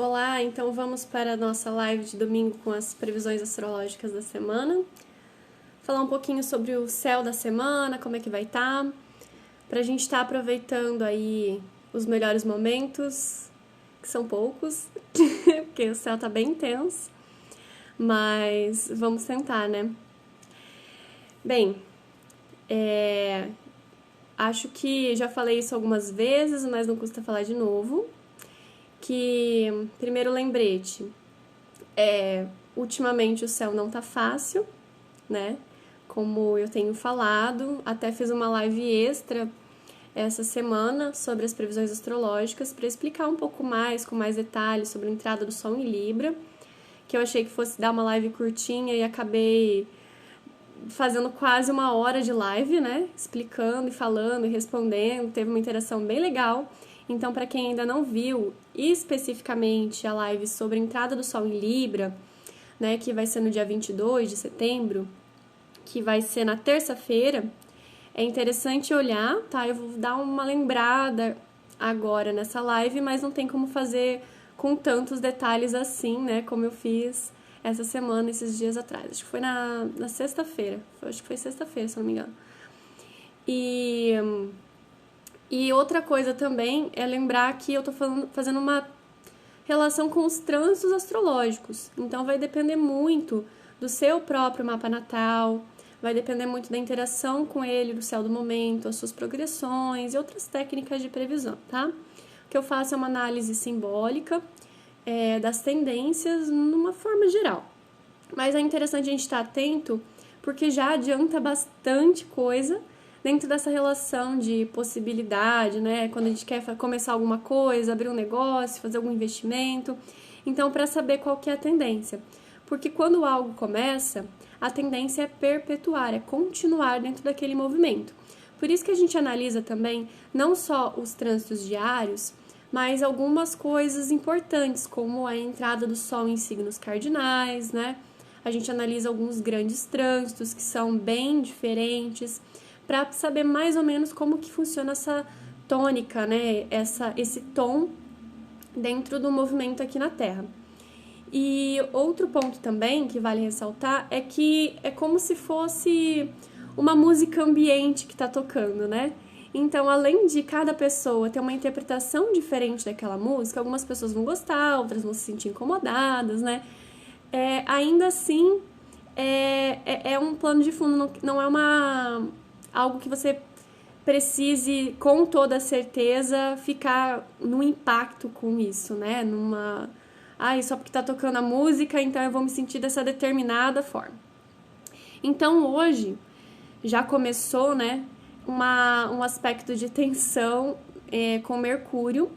Olá, então vamos para a nossa live de domingo com as previsões astrológicas da semana. Falar um pouquinho sobre o céu da semana, como é que vai estar, para a gente estar aproveitando aí os melhores momentos, que são poucos, porque o céu tá bem intenso, mas vamos tentar, né? Bem, acho que já falei isso algumas vezes, mas não custa falar de novo. Que, primeiro lembrete, ultimamente o céu não tá fácil, né? Como eu tenho falado, até fiz uma live extra essa semana sobre as previsões astrológicas para explicar um pouco mais, com mais detalhes, sobre a entrada do Sol em Libra, que eu achei que fosse dar uma live curtinha e acabei fazendo quase uma hora de live, né? Explicando e falando e respondendo, teve uma interação bem legal. Então, para quem ainda não viu especificamente a live sobre a entrada do Sol em Libra, né, que vai ser no dia 22 de setembro, que vai ser na terça-feira, é interessante olhar, tá? Eu vou dar uma lembrada agora nessa live, mas não tem como fazer com tantos detalhes assim, né, como eu fiz essa semana, esses dias atrás. Acho que foi na sexta-feira. Acho que foi sexta-feira, se não me engano. E outra coisa também é lembrar que eu tô fazendo uma relação com os trânsitos astrológicos. Então vai depender muito do seu próprio mapa natal, vai depender muito da interação com ele, do céu do momento, as suas progressões e outras técnicas de previsão, tá? O que eu faço é uma análise simbólica das tendências numa forma geral. Mas é interessante a gente estar atento porque já adianta bastante coisa dentro dessa relação de possibilidade, né? Quando a gente quer começar alguma coisa, abrir um negócio, fazer algum investimento. Então, para saber qual que é a tendência. Porque quando algo começa, a tendência é perpetuar, é continuar dentro daquele movimento. Por isso que a gente analisa também não só os trânsitos diários, mas algumas coisas importantes, como a entrada do Sol em signos cardinais, né? A gente analisa alguns grandes trânsitos que são bem diferentes, para saber mais ou menos como que funciona essa tônica, né? Esse tom dentro do movimento aqui na Terra. E outro ponto também que vale ressaltar é que é como se fosse uma música ambiente que está tocando, né? Então, além de cada pessoa ter uma interpretação diferente daquela música, algumas pessoas vão gostar, outras vão se sentir incomodadas, né? Ainda assim, é um plano de fundo, não é algo que você precise, com toda certeza, ficar no impacto com isso, né? Só porque tá tocando a música, então eu vou me sentir dessa determinada forma. Então, hoje, já começou, né, um aspecto de tensão com Mercúrio,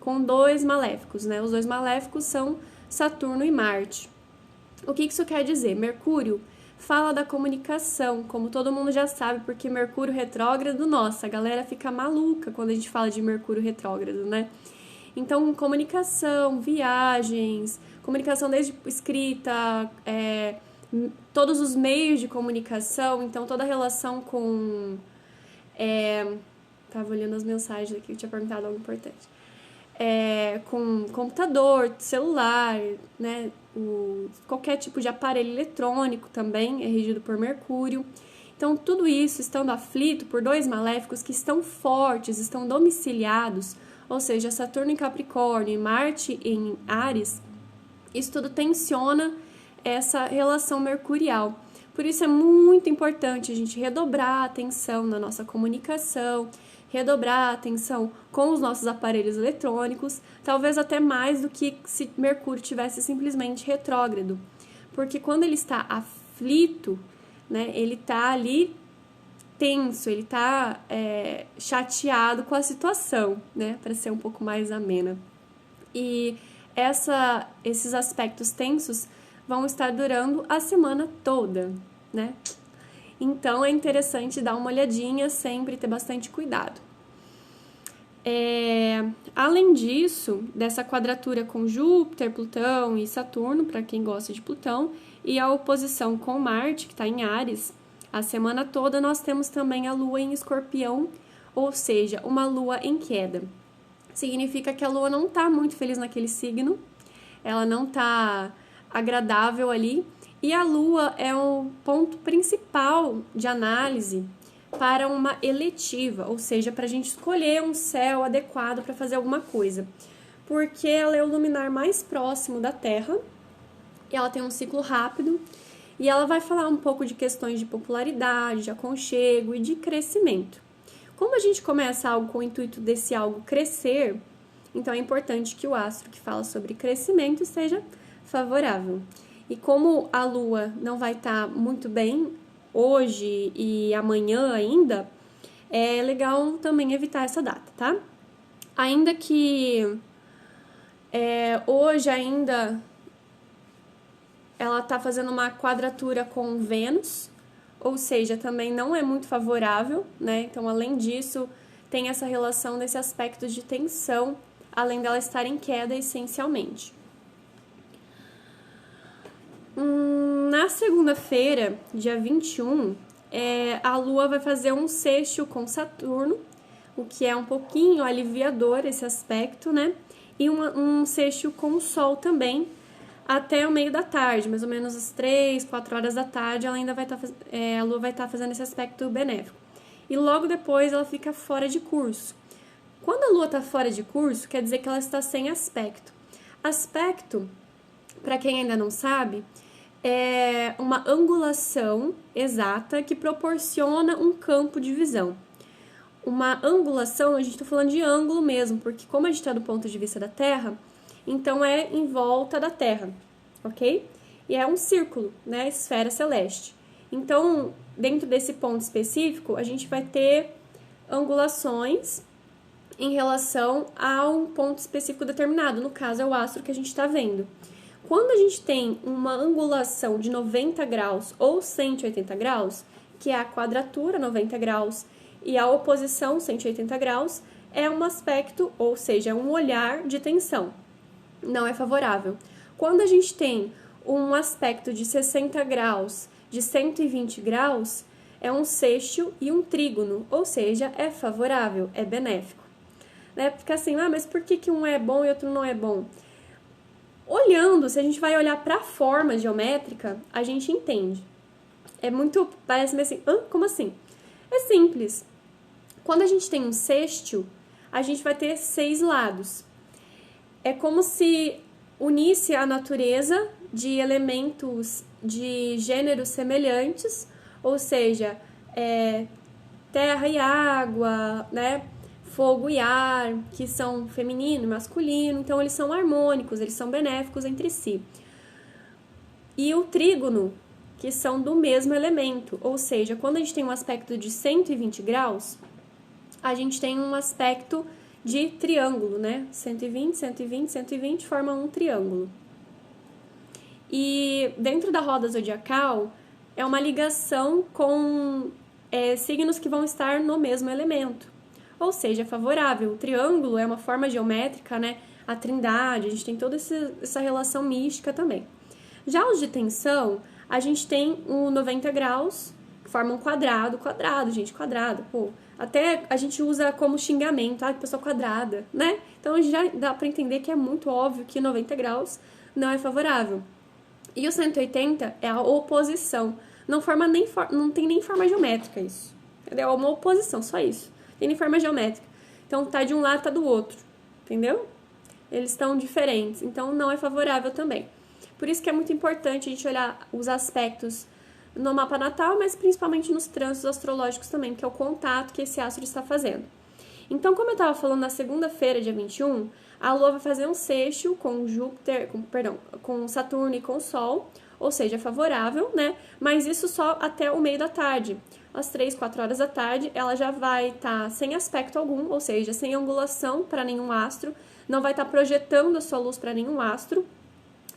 com dois maléficos, né? Os dois maléficos são Saturno e Marte. O que isso quer dizer? Mercúrio fala da comunicação, como todo mundo já sabe, porque Mercúrio retrógrado, nossa, a galera fica maluca quando a gente fala de Mercúrio retrógrado, né? Então, comunicação, viagens, comunicação desde escrita, todos os meios de comunicação, então toda a relação com... Tava olhando as mensagens aqui, eu tinha perguntado algo importante. Com computador, celular, né? Qualquer tipo de aparelho eletrônico também é regido por Mercúrio. Então, tudo isso estando aflito por dois maléficos que estão fortes, estão domiciliados, ou seja, Saturno em Capricórnio e Marte em Áries, isso tudo tensiona essa relação mercurial. Por isso é muito importante a gente redobrar a atenção na nossa comunicação, redobrar a atenção com os nossos aparelhos eletrônicos, talvez até mais do que se Mercúrio tivesse simplesmente retrógrado. Porque quando ele está aflito, né, ele está ali tenso, ele está chateado com a situação, né, para ser um pouco mais amena. E esses aspectos tensos vão estar durando a semana toda, né? Então, é interessante dar uma olhadinha, sempre ter bastante cuidado. Além disso, dessa quadratura com Júpiter, Plutão e Saturno, para quem gosta de Plutão, e a oposição com Marte, que está em Áries, a semana toda nós temos também a Lua em Escorpião, ou seja, uma Lua em queda. Significa que a Lua não está muito feliz naquele signo, ela não tá agradável ali. E a Lua é o ponto principal de análise para uma eletiva, ou seja, para a gente escolher um céu adequado para fazer alguma coisa. Porque ela é o luminar mais próximo da Terra, e ela tem um ciclo rápido, e ela vai falar um pouco de questões de popularidade, de aconchego e de crescimento. Como a gente começa algo com o intuito desse algo crescer, então é importante que o astro que fala sobre crescimento esteja favorável. E como a Lua não vai estar muito bem hoje e amanhã ainda, é legal também evitar essa data, tá? Ainda que hoje ainda ela tá fazendo uma quadratura com Vênus, ou seja, também não é muito favorável, né? Então, além disso, tem essa relação desse aspecto de tensão, além dela estar em queda essencialmente. Na segunda-feira, dia 21, a Lua vai fazer um sexto com Saturno, o que é um pouquinho aliviador esse aspecto, né? E um sexto com o Sol também, até o meio da tarde, mais ou menos às 3, 4 horas da tarde, ela ainda vai a Lua vai estar fazendo esse aspecto benéfico. E logo depois ela fica fora de curso. Quando a Lua está fora de curso, quer dizer que ela está sem aspecto. Aspecto, para quem ainda não sabe, é uma angulação exata que proporciona um campo de visão. Uma angulação, a gente está falando de ângulo mesmo, porque como a gente está do ponto de vista da Terra, então é em volta da Terra, ok? E é um círculo, né? Esfera celeste. Então, dentro desse ponto específico, a gente vai ter angulações em relação a um ponto específico determinado. No caso, é o astro que a gente está vendo. Quando a gente tem uma angulação de 90 graus ou 180 graus, que é a quadratura 90 graus e a oposição 180 graus, é um aspecto, ou seja, um olhar de tensão. Não é favorável. Quando a gente tem um aspecto de 60 graus, de 120 graus, é um sextil e um trígono, ou seja, é favorável, é benéfico. Né? Porque assim, mas por que um é bom e outro não é bom? Olhando, se a gente vai olhar para a forma geométrica, a gente entende. Parece-me assim, como assim? É simples. Quando a gente tem um sextil, a gente vai ter 6 lados. É como se unisse a natureza de elementos de gêneros semelhantes, ou seja, terra e água, né? Fogo e ar, que são feminino e masculino, então eles são harmônicos, eles são benéficos entre si. E o trígono, que são do mesmo elemento, ou seja, quando a gente tem um aspecto de 120 graus, a gente tem um aspecto de triângulo, né? 120, 120, 120 forma um triângulo. E dentro da roda zodiacal, é uma ligação com signos que vão estar no mesmo elemento. Ou seja, é favorável. O triângulo é uma forma geométrica, né? A trindade, a gente tem toda essa relação mística também. Já os de tensão, a gente tem um 90 graus, que forma um quadrado, gente, quadrado, pô. Até a gente usa como xingamento, pessoa quadrada, né? Então já dá pra entender que é muito óbvio que 90 graus não é favorável. E o 180 é a oposição. Não tem nem forma geométrica isso. Entendeu? É uma oposição, só isso. Tem nem forma geométrica. Então, tá de um lado, tá do outro. Entendeu? Eles estão diferentes. Então, não é favorável também. Por isso que é muito importante a gente olhar os aspectos no mapa natal, mas principalmente nos trânsitos astrológicos também, que é o contato que esse astro está fazendo. Então, como eu estava falando, na segunda-feira, dia 21, a Lua vai fazer um sextil com com Saturno e com o Sol, ou seja, favorável, né? Mas isso só até o meio da tarde. Às 3, 4 horas da tarde, ela já vai estar sem aspecto algum, ou seja, sem angulação para nenhum astro, não vai estar projetando a sua luz para nenhum astro,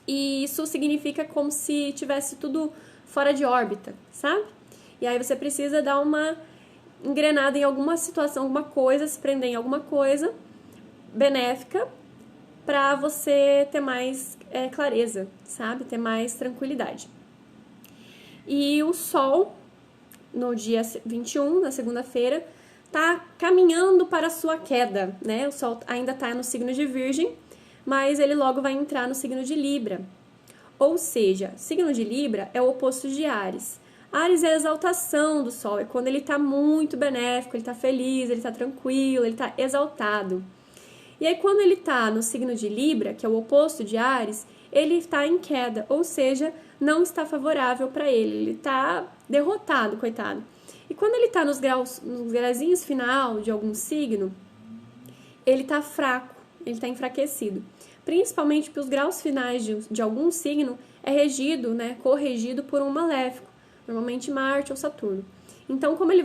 e isso significa como se tivesse tudo fora de órbita, sabe? E aí você precisa dar uma engrenada em alguma situação, alguma coisa, se prender em alguma coisa benéfica para você ter mais clareza, sabe? Ter mais tranquilidade. E o Sol, no dia 21, na segunda-feira, tá caminhando para a sua queda, né? O Sol ainda tá no signo de Virgem, mas ele logo vai entrar no signo de Libra. Ou seja, signo de Libra é o oposto de Áries. Áries é a exaltação do Sol, é quando ele está muito benéfico, ele está feliz, ele está tranquilo, ele está exaltado. E aí, quando ele está no signo de Libra, que é o oposto de Áries, ele está em queda, ou seja, não está favorável para ele está derrotado, coitado. E quando ele está nos grauzinhos final de algum signo, ele está fraco, ele está enfraquecido. Principalmente porque os graus finais de algum signo é regido, né, corrigido por um maléfico, normalmente Marte ou Saturno. Então, como ele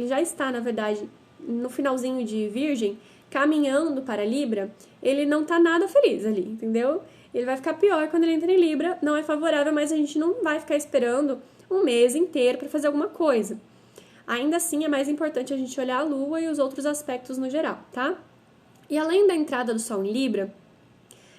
já está, na verdade, no finalzinho de Virgem, caminhando para Libra, ele não está nada feliz ali, entendeu? Ele vai ficar pior quando ele entra em Libra, não é favorável, mas a gente não vai ficar esperando um mês inteiro para fazer alguma coisa. Ainda assim, é mais importante a gente olhar a Lua e os outros aspectos no geral, tá? E além da entrada do Sol em Libra,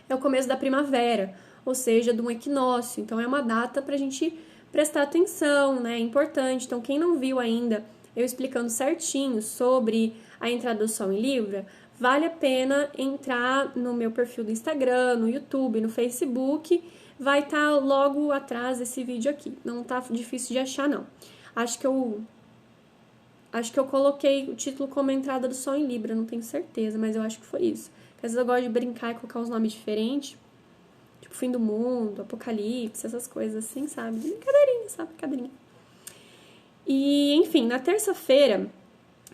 é o começo da primavera, ou seja, de um equinócio. Então, é uma data para a gente prestar atenção, né? É importante. Então, quem não viu ainda eu explicando certinho sobre a entrada do Sol em Libra, vale a pena entrar no meu perfil do Instagram, no YouTube, no Facebook. Vai estar logo atrás desse vídeo aqui. Não tá difícil de achar, não. Acho que eu coloquei o título como entrada do Sol em Libra, não tenho certeza, mas eu acho que foi isso. Porque às vezes eu gosto de brincar e colocar uns nomes diferentes, tipo fim do mundo, apocalipse, essas coisas assim, sabe? Brincadeirinha, sabe? Brincadeirinha. E, enfim, na terça-feira,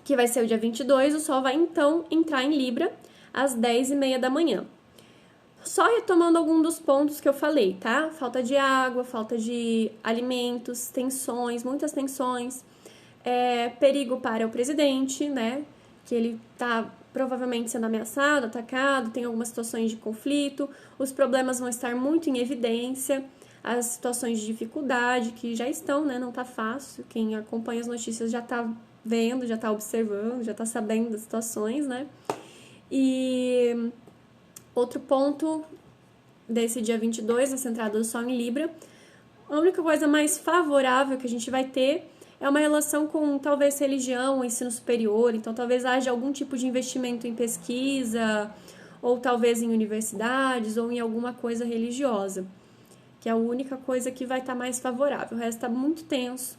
que vai ser o dia 22, o Sol vai então entrar em Libra às 10h30 da manhã. Só retomando algum dos pontos que eu falei, tá? Falta de água, falta de alimentos, tensões, muitas tensões. Perigo para o presidente, né? Que ele tá provavelmente sendo ameaçado, atacado, tem algumas situações de conflito, os problemas vão estar muito em evidência, as situações de dificuldade que já estão, né? Não tá fácil, quem acompanha as notícias já tá vendo, já tá observando, já tá sabendo das situações, né? E outro ponto desse dia 22, essa entrada do Sol em Libra, a única coisa mais favorável que a gente vai ter é uma relação com, talvez, religião ou ensino superior. Então, talvez haja algum tipo de investimento em pesquisa, ou talvez em universidades, ou em alguma coisa religiosa, que é a única coisa que vai estar mais favorável. O resto está muito tenso,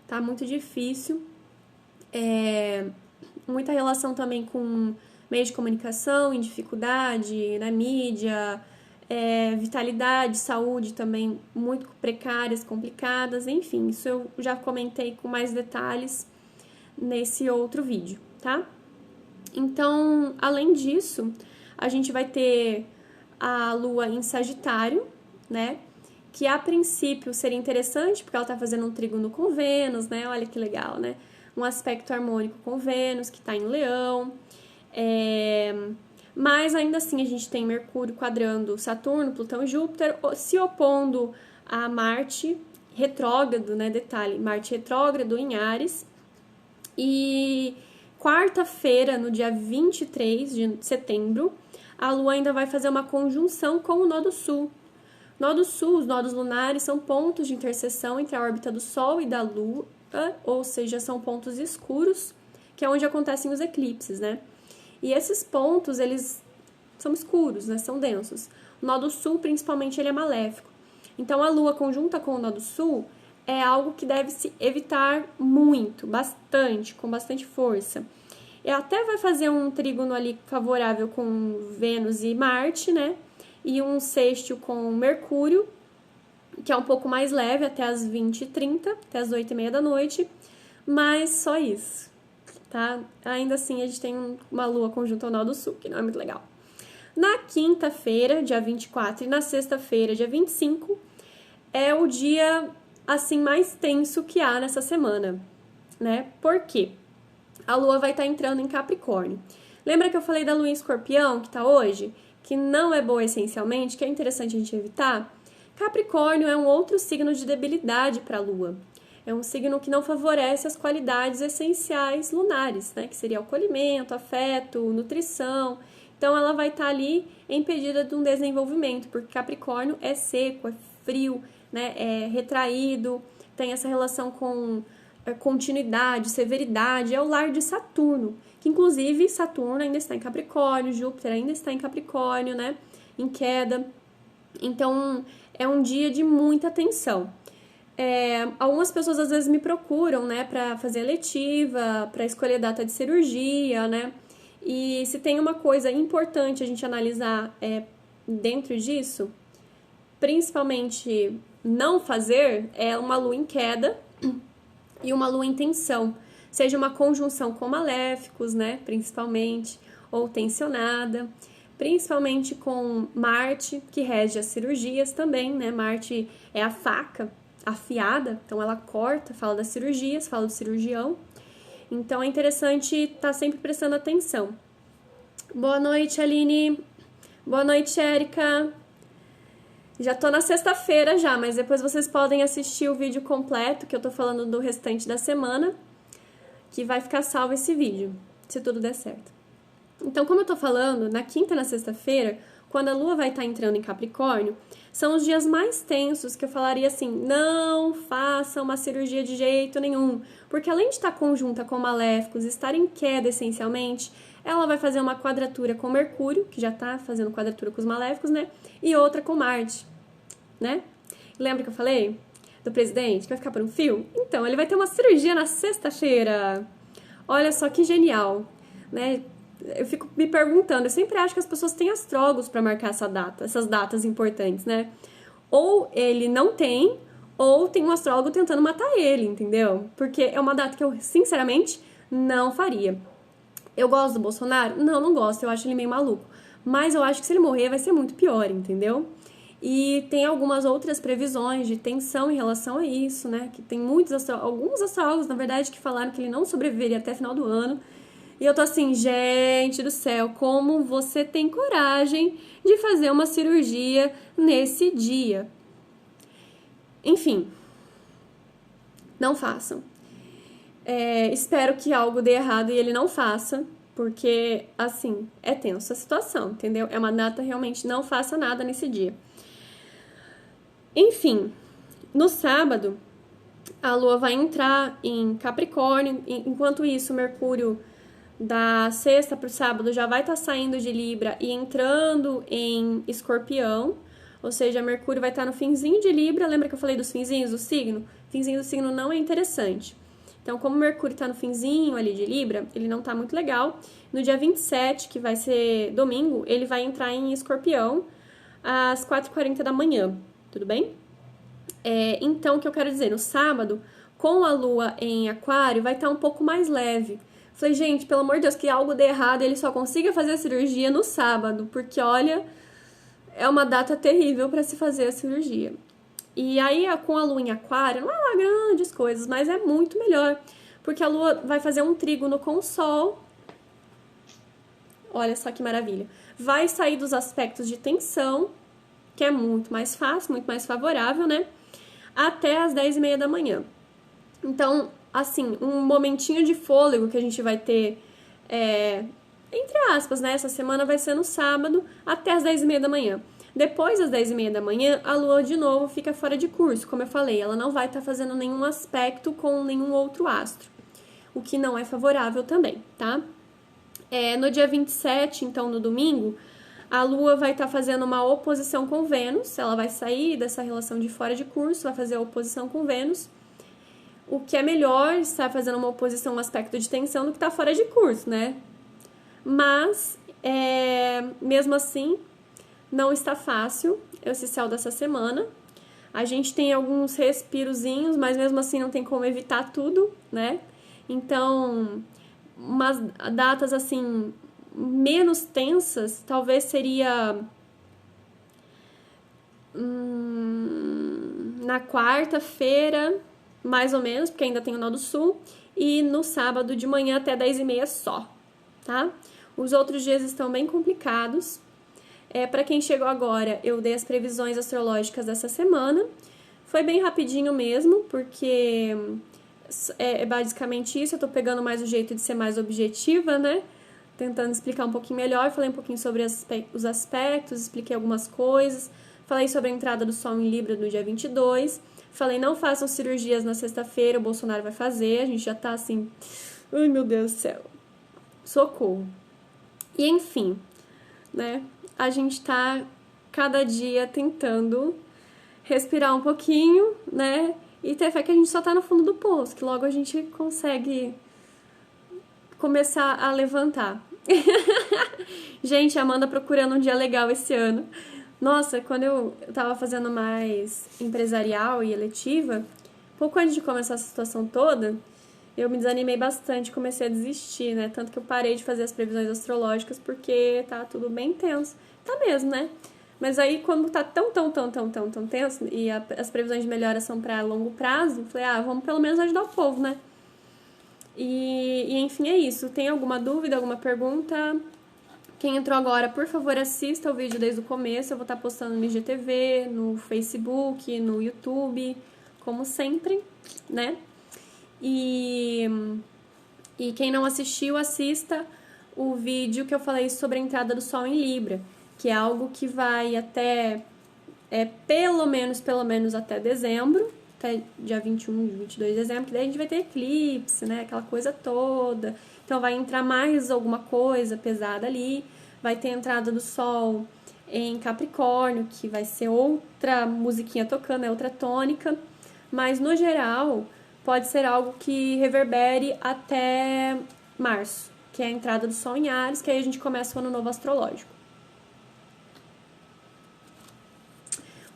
tá muito difícil. Muita relação também com meios de comunicação em dificuldade, na mídia, vitalidade, saúde também muito precárias, complicadas, enfim, isso eu já comentei com mais detalhes nesse outro vídeo, tá? Então, além disso, a gente vai ter a Lua em Sagitário, né? Que a princípio seria interessante, porque ela tá fazendo um trígono com Vênus, né? Olha que legal, né? Um aspecto harmônico com Vênus, que tá em Leão. Mas ainda assim a gente tem Mercúrio quadrando Saturno, Plutão e Júpiter, se opondo a Marte retrógrado, né? Detalhe, Marte retrógrado em Áries. E quarta-feira, no dia 23 de setembro, a Lua ainda vai fazer uma conjunção com o Nó do Sul. Nó do Sul, os nodos lunares são pontos de interseção entre a órbita do Sol e da Lua, ou seja, são pontos escuros, que é onde acontecem os eclipses, né? E esses pontos, eles são escuros, né? São densos. O Nó do Sul, principalmente, ele é maléfico. Então, a Lua conjunta com o Nó do Sul é algo que deve se evitar muito, bastante, com bastante força. E até vai fazer um trígono ali favorável com Vênus e Marte, né? E um sextil com Mercúrio, que é um pouco mais leve, até as 20h30, até as 8h30 da noite. Mas só isso, tá? Ainda assim, a gente tem uma Lua conjunta ao Nó do Sul, que não é muito legal. Na quinta-feira, dia 24, e na sexta-feira, dia 25, é o dia, assim, mais tenso que há nessa semana, né? Por quê? A Lua vai estar entrando em Capricórnio. Lembra que eu falei da Lua em Escorpião, que tá hoje? Que não é boa essencialmente, que é interessante a gente evitar? Capricórnio é um outro signo de debilidade para a Lua. É um signo que não favorece as qualidades essenciais lunares, né? Que seria o acolhimento, afeto, nutrição. Então, ela vai estar ali impedida de um desenvolvimento, porque Capricórnio é seco, é frio, né? É retraído, tem essa relação com continuidade, severidade, é o lar de Saturno, que inclusive Saturno ainda está em Capricórnio, Júpiter ainda está em Capricórnio, né? em queda. Então, é um dia de muita tensão. Algumas pessoas às vezes me procuram, né, para fazer eletiva, para escolher data de cirurgia, né? E se tem uma coisa importante a gente analisar dentro disso, principalmente não fazer, é uma lua em queda e uma lua em tensão. Seja uma conjunção com maléficos, né, principalmente, ou tensionada, principalmente com Marte, que rege as cirurgias também, né? Marte é a faca afiada, então ela corta, fala das cirurgias, fala do cirurgião. Então é interessante estar sempre prestando atenção. Boa noite, Aline. Boa noite, Érica. Já tô na sexta-feira já, mas depois vocês podem assistir o vídeo completo, que eu tô falando do restante da semana, que vai ficar salvo esse vídeo, se tudo der certo. Então, como eu tô falando, na quinta e na sexta-feira, quando a Lua vai estar entrando em Capricórnio, são os dias mais tensos que eu falaria assim, não faça uma cirurgia de jeito nenhum, porque além de estar conjunta com maléficos, estar em queda essencialmente, ela vai fazer uma quadratura com Mercúrio, que já tá fazendo quadratura com os maléficos, né? E outra com Marte, né? Lembra que eu falei do presidente que vai ficar por um fio? Então, ele vai ter uma cirurgia na sexta-feira. Olha só que genial, né? Eu fico me perguntando, eu sempre acho que as pessoas têm astrólogos para marcar essas datas importantes, né? Ou ele não tem, ou tem um astrólogo tentando matar ele, entendeu? Porque é uma data que eu, sinceramente, não faria. Eu gosto do Bolsonaro? Não, não gosto, eu acho ele meio maluco. Mas eu acho que se ele morrer vai ser muito pior, entendeu? E tem algumas outras previsões de tensão em relação a isso, né? Que tem alguns astrólogos, na verdade, que falaram que ele não sobreviveria até final do ano. E eu tô assim, gente do céu, como você tem coragem de fazer uma cirurgia nesse dia? Enfim, não façam. Espero que algo dê errado e ele não faça, porque, assim, é tensa a situação, entendeu? É uma data realmente, não faça nada nesse dia. Enfim, no sábado, a Lua vai entrar em Capricórnio, enquanto isso, Mercúrio da sexta para o sábado já vai estar saindo de Libra e entrando em Escorpião, ou seja, Mercúrio vai estar no finzinho de Libra. Lembra que eu falei dos finzinhos do signo? Finzinho do signo não é interessante. Então, como Mercúrio está no finzinho ali de Libra, ele não está muito legal. No dia 27, que vai ser domingo, ele vai entrar em Escorpião às 4h40 da manhã, tudo bem? Então, o que eu quero dizer, no sábado, com a Lua em Aquário, vai estar um pouco mais leve. Falei, gente, pelo amor de Deus, que algo dê errado, ele só consiga fazer a cirurgia no sábado, porque, olha, é uma data terrível para se fazer a cirurgia. E aí, com a Lua em Aquário, não é lá grandes coisas, mas é muito melhor, porque a Lua vai fazer um trígono com o Sol. Olha só que maravilha. Vai sair dos aspectos de tensão, que é muito mais fácil, muito mais favorável, né? Até as 10h30 da manhã. Então, assim, um momentinho de fôlego que a gente vai ter, entre aspas, né? Essa semana vai ser no sábado até as 10h30 da manhã. Depois das 10h30 da manhã, a Lua de novo fica fora de curso. Como eu falei, ela não vai estar fazendo nenhum aspecto com nenhum outro astro, o que não é favorável também, tá? No dia 27, então no domingo, a Lua vai estar fazendo uma oposição com Vênus. Ela vai sair dessa relação de fora de curso, vai fazer a oposição com Vênus. O que é melhor estar fazendo uma oposição, um aspecto de tensão, do que estar fora de curso, né? Mas, mesmo assim, não está fácil esse céu dessa semana. A gente tem alguns respirozinhos, mas mesmo assim não tem como evitar tudo, né? Então, umas datas, assim, menos tensas, talvez seria na quarta-feira, mais ou menos, porque ainda tem o Nó do Sul, e no sábado de manhã até 10h30 só, tá? Os outros dias estão bem complicados. Para quem chegou agora, eu dei as previsões astrológicas dessa semana. Foi bem rapidinho mesmo, porque é basicamente isso. Eu tô pegando mais o jeito de ser mais objetiva, né? Tentando explicar um pouquinho melhor. Falei um pouquinho sobre os aspectos, expliquei algumas coisas. Falei sobre a entrada do Sol em Libra no dia 22. Falei, não façam cirurgias na sexta-feira, o Bolsonaro vai fazer. A gente já tá assim, ai meu Deus do céu, socorro. E enfim, né? A gente tá cada dia tentando respirar um pouquinho, né? E ter fé que a gente só tá no fundo do poço, que logo a gente consegue começar a levantar. Gente, a Amanda procurando um dia legal esse ano. Nossa, quando eu tava fazendo mais empresarial e eletiva, pouco antes de começar essa situação toda, eu me desanimei bastante, comecei a desistir, né? Tanto que eu parei de fazer as previsões astrológicas porque tá tudo bem tenso. Tá mesmo, né? Mas aí, quando tá tão tenso e as previsões de melhora são pra longo prazo, falei, vamos pelo menos ajudar o povo, né? E enfim, é isso. Tem alguma dúvida, alguma pergunta? Quem entrou agora, por favor, assista o vídeo desde o começo. Eu vou estar postando no IGTV, no Facebook, no YouTube, como sempre, né? E quem não assistiu, assista o vídeo que eu falei sobre a entrada do Sol em Libra, que é algo que vai até, pelo menos até dezembro, até dia 21, 22 de dezembro, que daí a gente vai ter eclipse, né, aquela coisa toda. Então vai entrar mais alguma coisa pesada ali, vai ter a entrada do Sol em Capricórnio, que vai ser outra musiquinha tocando, outra tônica, mas no geral pode ser algo que reverbere até março, que é a entrada do Sol em Áries, que aí a gente começa o ano novo astrológico.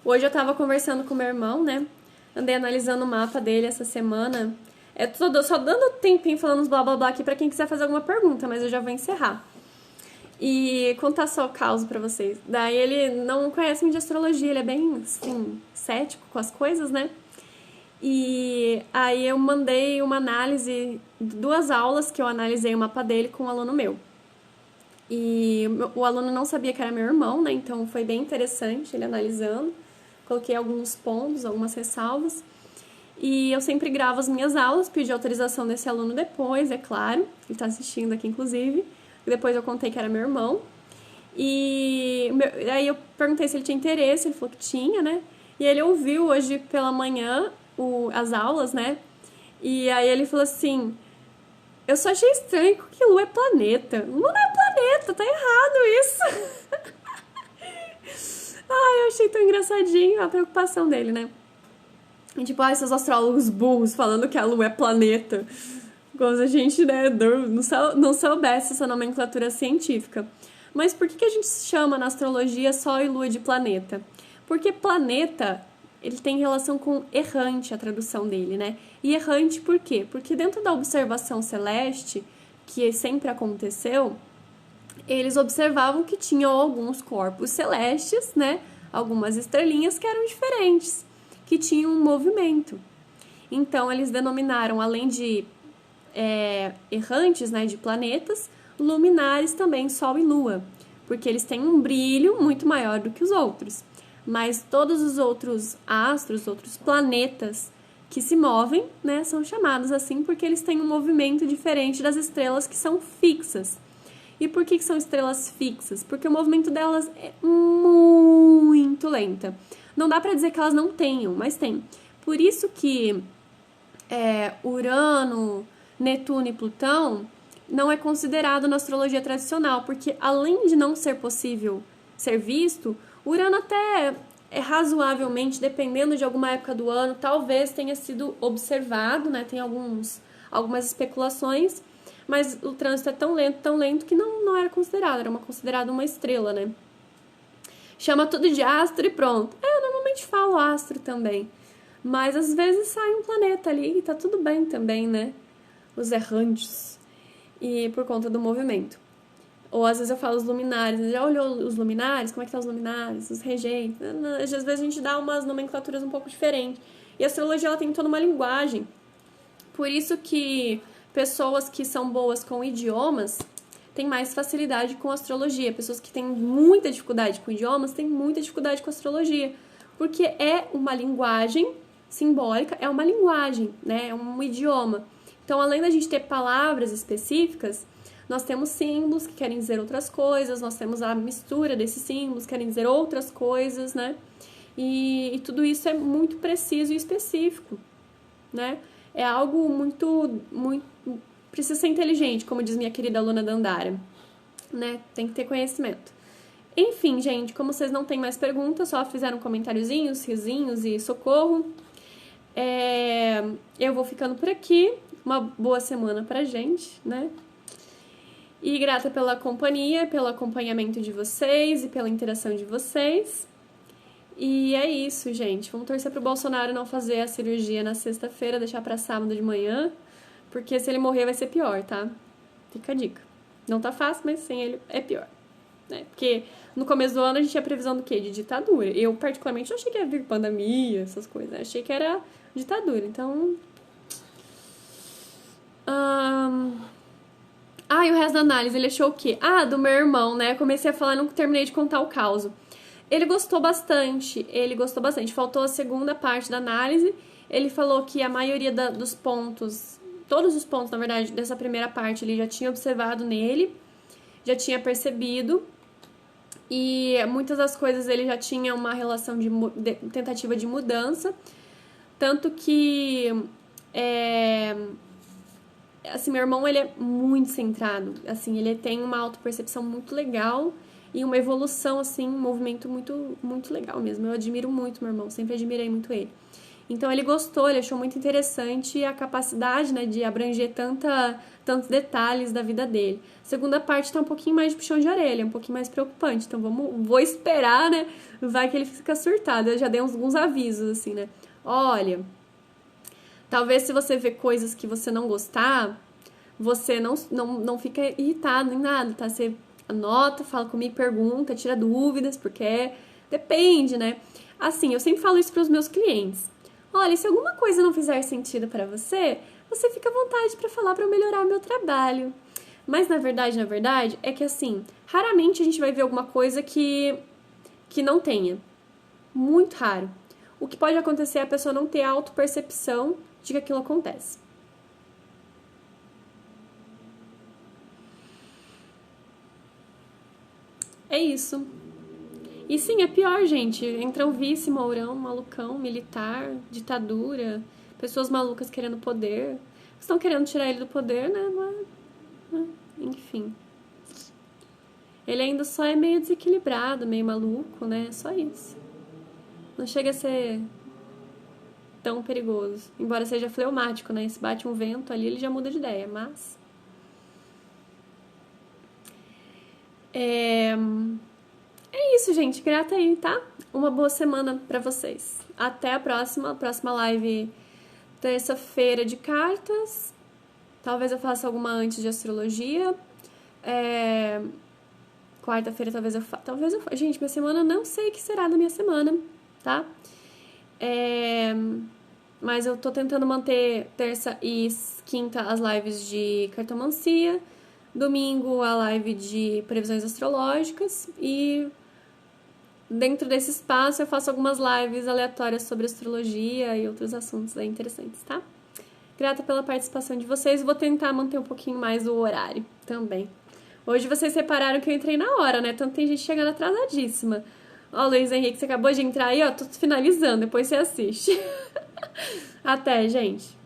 Hoje eu tava conversando com meu irmão, né? Andei analisando o mapa dele essa semana. Eu tô só dando tempinho falando uns blá blá blá aqui pra quem quiser fazer alguma pergunta, mas eu já vou encerrar. E contar só o caos pra vocês. Daí ele não conhece muito de astrologia, ele é bem, assim, cético com as coisas, né? E aí eu mandei uma análise, 2 aulas que eu analisei o mapa dele com um aluno meu. E o aluno não sabia que era meu irmão, né? Então foi bem interessante ele analisando. Coloquei alguns pontos, algumas ressalvas. E eu sempre gravo as minhas aulas, pedi autorização desse aluno depois, é claro. Ele tá assistindo aqui, inclusive. Depois eu contei que era meu irmão. E aí eu perguntei se ele tinha interesse, ele falou que tinha, né? E ele ouviu hoje pela manhã as aulas, né? E aí ele falou assim, eu só achei estranho que Lua é planeta. Lua não é planeta, tá errado isso. Ai, eu achei tão engraçadinho a preocupação dele, né? E tipo, esses astrólogos burros falando que a Lua é planeta. Como se a gente, né, não soubesse essa nomenclatura científica. Mas por que a gente chama na astrologia Sol e Lua de planeta? Porque planeta, ele tem relação com errante, a tradução dele, né? E errante por quê? Porque dentro da observação celeste, que sempre aconteceu, eles observavam que tinham alguns corpos celestes, né? Algumas estrelinhas que eram diferentes, que tinham um movimento. Então, eles denominaram, além de errantes, né, de planetas, luminares também, Sol e Lua, porque eles têm um brilho muito maior do que os outros. Mas todos os outros astros, outros planetas que se movem, né, são chamados assim porque eles têm um movimento diferente das estrelas que são fixas. E por que são estrelas fixas? Porque o movimento delas é muito lento. Não dá para dizer que elas não tenham, mas tem. Por isso que Urano, Netuno e Plutão não é considerado na astrologia tradicional, porque além de não ser possível ser visto, Urano até razoavelmente, dependendo de alguma época do ano, talvez tenha sido observado, né? Tem algumas especulações, mas o trânsito é tão lento que não era considerado, era considerado uma estrela, né? Chama tudo de astro e pronto. Eu normalmente falo astro também, mas às vezes sai um planeta ali e tá tudo bem também, né? Os errantes, e por conta do movimento. Ou às vezes eu falo os luminares, já olhou os luminares? Como é que tá os luminares? Os regentes? Às vezes a gente dá umas nomenclaturas um pouco diferentes. E a astrologia, ela tem toda uma linguagem. Por isso que pessoas que são boas com idiomas têm mais facilidade com astrologia. Pessoas que têm muita dificuldade com idiomas têm muita dificuldade com astrologia. Porque é uma linguagem simbólica, é uma linguagem, né? É um idioma. Então, além da gente ter palavras específicas, nós temos símbolos que querem dizer outras coisas, nós temos a mistura desses símbolos que querem dizer outras coisas, né? E tudo isso é muito preciso e específico, né? É algo muito precisa ser inteligente, como diz minha querida aluna Dandara, né? Tem que ter conhecimento. Enfim, gente, como vocês não têm mais perguntas, só fizeram comentáriozinhos, risinhos e socorro, eu vou ficando por aqui. Uma boa semana pra gente, né? E grata pela companhia, pelo acompanhamento de vocês e pela interação de vocês. E é isso, gente. Vamos torcer pro Bolsonaro não fazer a cirurgia na sexta-feira, deixar pra sábado de manhã, porque se ele morrer vai ser pior, tá? Fica a dica. Não tá fácil, mas sem ele é pior. Né? Porque no começo do ano a gente tinha previsão do quê? De ditadura. Eu, particularmente, não achei que ia vir pandemia, essas coisas. Né? Achei que era ditadura. Então... e o resto da análise, ele achou o quê? Do meu irmão, né? Comecei a falar, não terminei de contar o caso. Ele gostou bastante. Faltou a segunda parte da análise. Ele falou que a maioria dos pontos, todos os pontos, na verdade, dessa primeira parte, ele já tinha observado nele, já tinha percebido. E muitas das coisas ele já tinha uma relação de tentativa de mudança. Tanto que... assim, meu irmão, ele é muito centrado, assim, ele tem uma autopercepção muito legal e uma evolução, assim, um movimento muito, muito legal mesmo. Eu admiro muito meu irmão, sempre admirei muito ele. Então, ele gostou, ele achou muito interessante a capacidade, né, de abranger tantos detalhes da vida dele. A segunda parte tá um pouquinho mais de puxão de orelha, um pouquinho mais preocupante, então vou esperar, né, vai que ele fica surtado. Eu já dei alguns avisos, assim, né, olha... Talvez se você vê coisas que você não gostar, você não fica irritado nem nada, tá? Você anota, fala comigo, pergunta, tira dúvidas, porque depende, né? Assim, eu sempre falo isso para os meus clientes. Olha, se alguma coisa não fizer sentido para você, você fica à vontade para falar para eu melhorar o meu trabalho. Mas na verdade, é que assim, raramente a gente vai ver alguma coisa que não tenha. Muito raro. O que pode acontecer é a pessoa não ter autopercepção de que aquilo acontece. É isso. E sim, é pior, gente. Entra um vice, mourão, malucão, militar, ditadura, pessoas malucas querendo poder. Estão querendo tirar ele do poder, né? Mas, enfim. Ele ainda só é meio desequilibrado, meio maluco, né? Só isso. Não chega a ser tão perigoso. Embora seja fleumático, né? Se bate um vento ali, ele já muda de ideia, mas... É isso, gente. Grata aí, tá? Uma boa semana pra vocês. Até a próxima live terça-feira de cartas. Talvez eu faça alguma antes de astrologia. Quarta-feira talvez eu faça. Gente, minha semana, não sei o que será da minha semana, tá? Mas eu tô tentando manter terça e quinta as lives de cartomancia, domingo a live de previsões astrológicas e dentro desse espaço eu faço algumas lives aleatórias sobre astrologia e outros assuntos aí interessantes, tá? Grata pela participação de vocês, vou tentar manter um pouquinho mais o horário também. Hoje vocês repararam que eu entrei na hora, né? Tanto tem gente chegando atrasadíssima. Ó, Luiz Henrique, você acabou de entrar aí, ó, tô finalizando, depois você assiste. Até, gente.